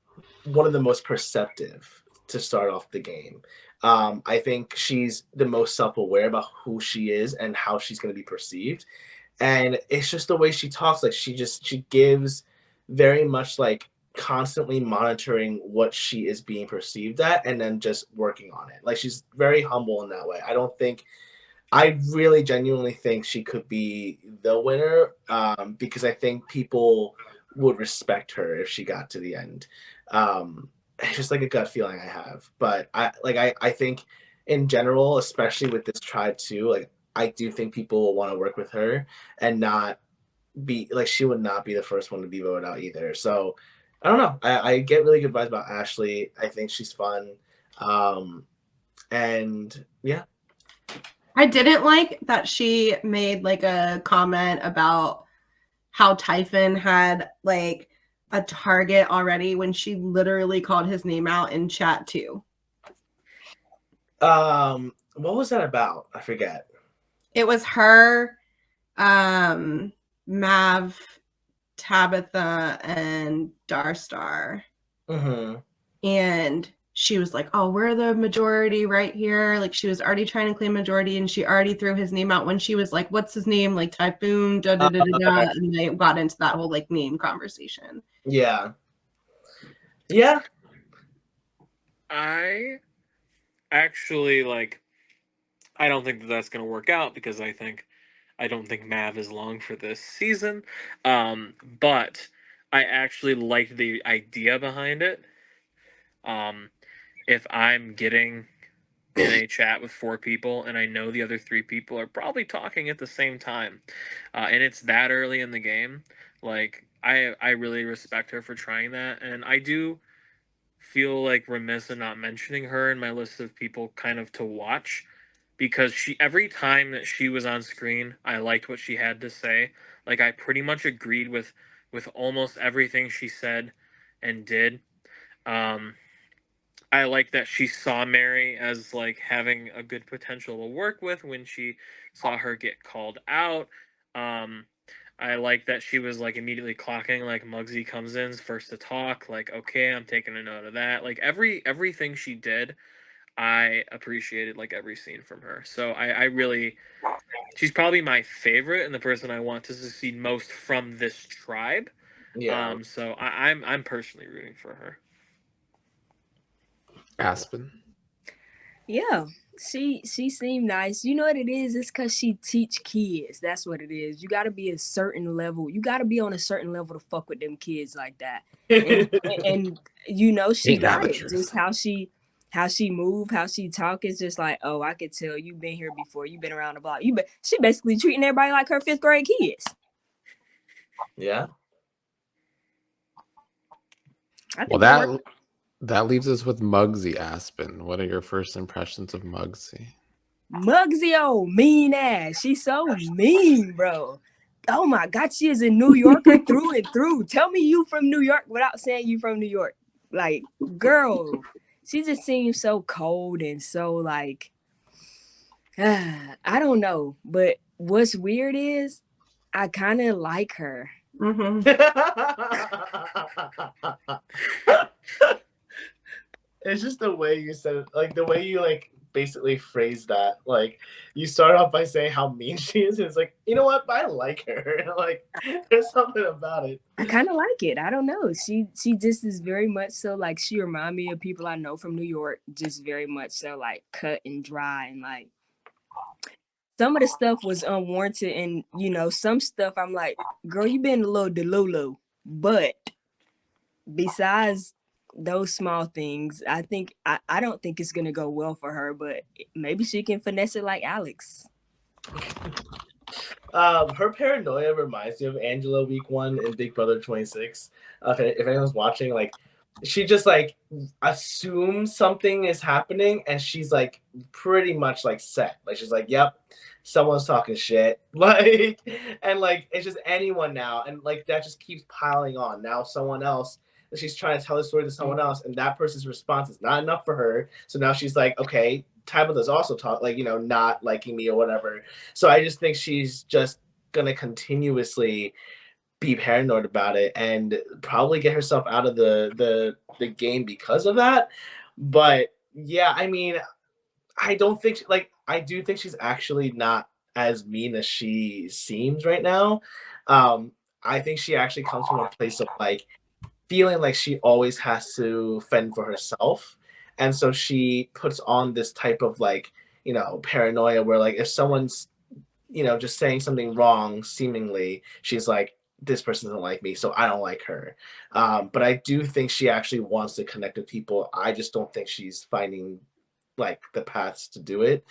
one of the most perceptive to start off the game. I think she's the most self-aware about who she is and how she's going to be perceived. And it's just the way she talks. Like she gives very much like constantly monitoring what she is being perceived at and then just working on it. Like she's very humble in that way. I really genuinely think she could be the winner, because I think people would respect her if she got to the end. It's just like a gut feeling I have. But I think in general, especially with this tribe too, like I do think people will want to work with her and not be like she would not be the first one to be voted out either. So I don't know. I get really good vibes about Ashley. I think she's fun. And yeah. I didn't like that she made like a comment about how Typhon had like a target already when she literally called his name out in chat too. What was that about? I forget. It was her, Mav, Tabitha, and Darstar. Mm-hmm. And she was like, "Oh, we're the majority right here." Like she was already trying to claim majority, and she already threw his name out when she was like, "What's his name?" Like Typhoon, da da da da da. And they got into that whole like name conversation. Yeah. Yeah. I actually like. I don't think that that's going to work out because I don't think Mav is long for this season. But I actually liked the idea behind it. If I'm getting in a chat with 4 people and I know the other 3 people are probably talking at the same time, and it's that early in the game, like I really respect her for trying that, and I do feel like remiss in not mentioning her in my list of people kind of to watch, because every time that she was on screen, I liked what she had to say. Like I pretty much agreed with almost everything she said and did. I like that she saw Mary as like having a good potential to work with when she saw her get called out. Um, I like that she was like immediately clocking like Muggsy comes in's first to talk. Like, okay, I'm taking a note of that. Like everything she did, I appreciated like every scene from her. So I really, she's probably my favorite and the person I want to succeed most from this tribe. Yeah. So I'm personally rooting for her. Aspen. Yeah. She seemed nice. You know what it is? It's because she teach kids. That's what it is. You gotta be a certain level. You gotta be on a certain level to fuck with them kids like that. And you know, she Ain't that got the it. truth? Just how she move, how she talk is just like, oh, I could tell you've been here before. You've been around the block. She basically treating everybody like her 5th grade kids. Yeah. I think Well, that leaves us with Muggsy. Aspen, what are your first impressions of Muggsy? Muggsy, mean ass. She's so mean, bro. Oh my God, she is a New Yorker through and through. Tell me you from New York without saying you from New York. Like, girl, she just seems so cold and so like, I don't know. But what's weird is I kind of like her. Mm-hmm. It's just the way you said it, like the way you like basically phrased that. Like you start off by saying how mean she is, and it's like, you know what? I like her. Like there's something about it. I kind of like it. I don't know. She just is very much so like she remind me of people I know from New York. Just very much so like cut and dry and like some of the stuff was unwarranted, and you know some stuff I'm like, girl, you been a little delulu. But besides those small things, I think I don't think it's gonna go well for her. But maybe she can finesse it like Alex. Her paranoia reminds me of Angela week 1 in Big Brother 26. If anyone's watching, like, she just like assumes something is happening, and she's like pretty much like set. Like she's like, "Yep, someone's talking shit." Like, and like it's just anyone now, and like that just keeps piling on. Now someone else. She's trying to tell the story to someone else, and that person's response is not enough for her. So now she's like, "Okay, Tabitha's also like not liking me or whatever." So I just think she's just gonna continuously be paranoid about it and probably get herself out of the game because of that. But yeah, I mean, I don't think I do think she's actually not as mean as she seems right now. I think she actually comes from a place of like feeling like she always has to fend for herself. And so she puts on this type of like, paranoia where like if someone's, just saying something wrong, seemingly, she's like, this person doesn't like me, so I don't like her. But I do think she actually wants to connect with people. I just don't think she's finding like the paths to do it.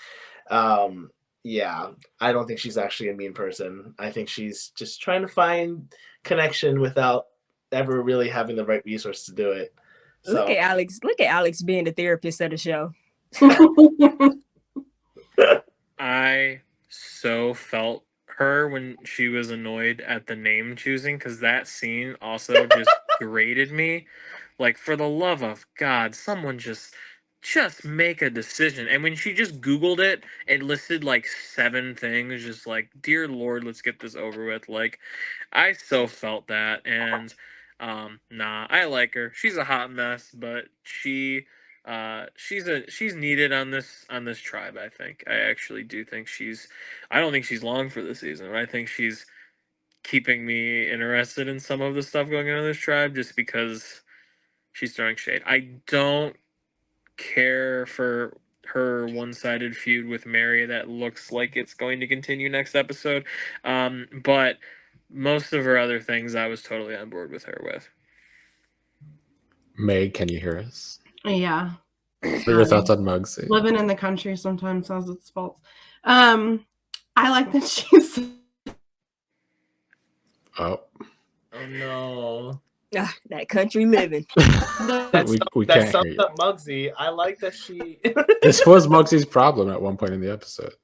Yeah, I don't think she's actually a mean person. I think she's just trying to find connection without ever really having the right resources to do it. Look at Alex. Look at Alex being the therapist of the show. I so felt her when she was annoyed at the name choosing, because that scene also just grated me. Like, for the love of God, someone just make a decision. And when she just Googled it, it listed like 7 things, just like, dear Lord, let's get this over with. Like, I so felt that. And nah, I like her. She's a hot mess, but she's needed on this tribe. I actually do think I don't think she's long for the season, but I think she's keeping me interested in some of the stuff going on in this tribe just because she's throwing shade. I don't care for her one-sided feud with Mary that looks like it's going to continue next episode, but most of her other things I was totally on board with her with. Meg, can you hear us? Yeah. What are your thoughts on Muggsy? Living in the country sometimes has its faults. I like that she's. Oh no. That country living. we that can't sums hear you. up Muggsy. I like that she. This was Muggsy's problem at one point in the episode.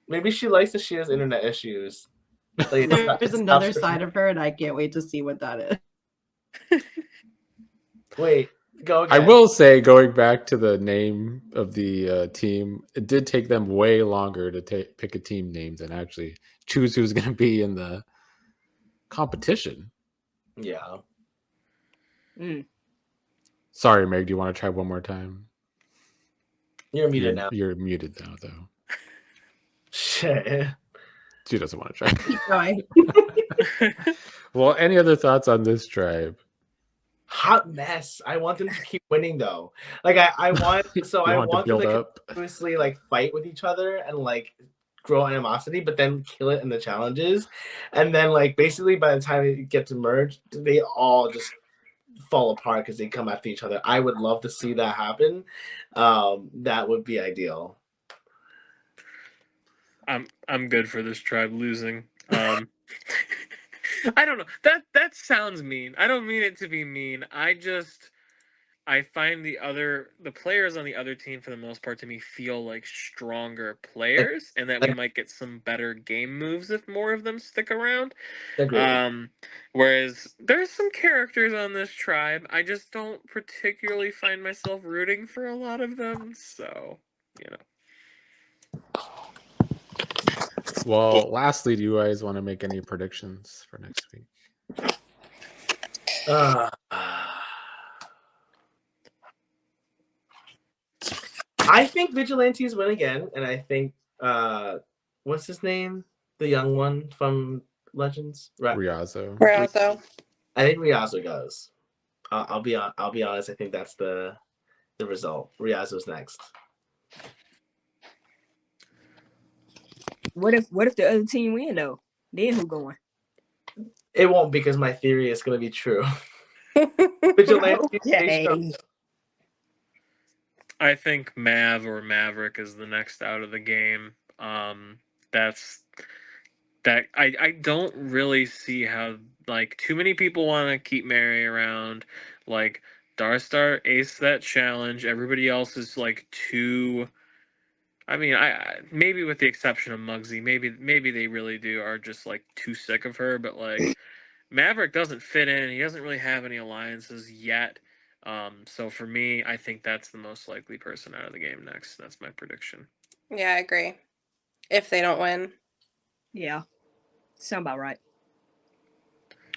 Maybe she likes that she has internet issues. Like, There's another side of her, and I can't wait to see what that is. Wait, go again. I will say, going back to the name of the team, it did take them way longer to pick a team name than actually choose who's going to be in the competition. Yeah. Sorry, Meg. Do you want to try one more time? You're muted now. You're muted now, though. Shit. She doesn't want to try. Keep going. Well, any other thoughts on this tribe? Hot mess. I want them to keep winning though. Like I want I want them to continuously like fight with each other and like grow animosity, but then kill it in the challenges. And then like basically by the time it gets merged, they all just fall apart because they come after each other. I would love to see that happen. That would be ideal. I'm good for this tribe losing. I don't know. That sounds mean. I don't mean it to be mean. I find the players on the other team for the most part to me feel like stronger players, and that we might get some better game moves if more of them stick around. Whereas there's some characters on this tribe, I just don't particularly find myself rooting for a lot of them. So, Well, lastly, do you guys want to make any predictions for next week? I think Vigilantes win again, and I think what's his name? The young one from Legends? Riazo. I think Riazo goes. I'll be honest. I think that's the result. Riazo's next. What if the other team win though? Then who going? It won't, because my theory is going to be true. Vigilante. Okay. I think Mav or Maverick is the next out of the game. I don't really see how, like, too many people want to keep Mary around. Like, Darstar aced that challenge. Everybody else is like too. I mean, I maybe with the exception of Muggsy, maybe they really are just like too sick of her. But like, Maverick doesn't fit in. He doesn't really have any alliances yet. So for me, I think that's the most likely person out of the game next. That's my prediction. Yeah, I agree. If they don't win. Yeah, sound about right.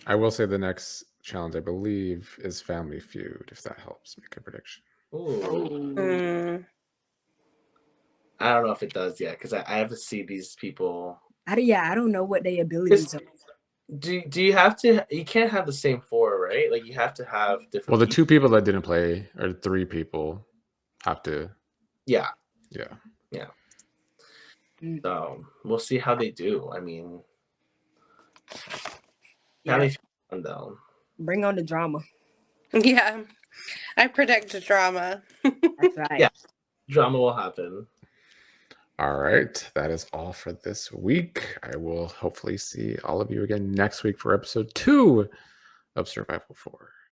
I will say the next challenge, I believe, is Family Feud, if that helps make a prediction. Ooh. Mm. I don't know if it does yet because I have to see these people. I don't know what their abilities are. Do you have to? You can't have the same four, right? Like you have to have different. Well, the two people that didn't play, or three people, have to. Yeah. Yeah. So we'll see how they do. I mean, Yeah. Family Feud, though. Bring on the drama. Yeah. I predict drama. That's right. Yeah. Drama will happen. All right. That is all for this week. I will hopefully see all of you again next week for episode 2 of Survival 4.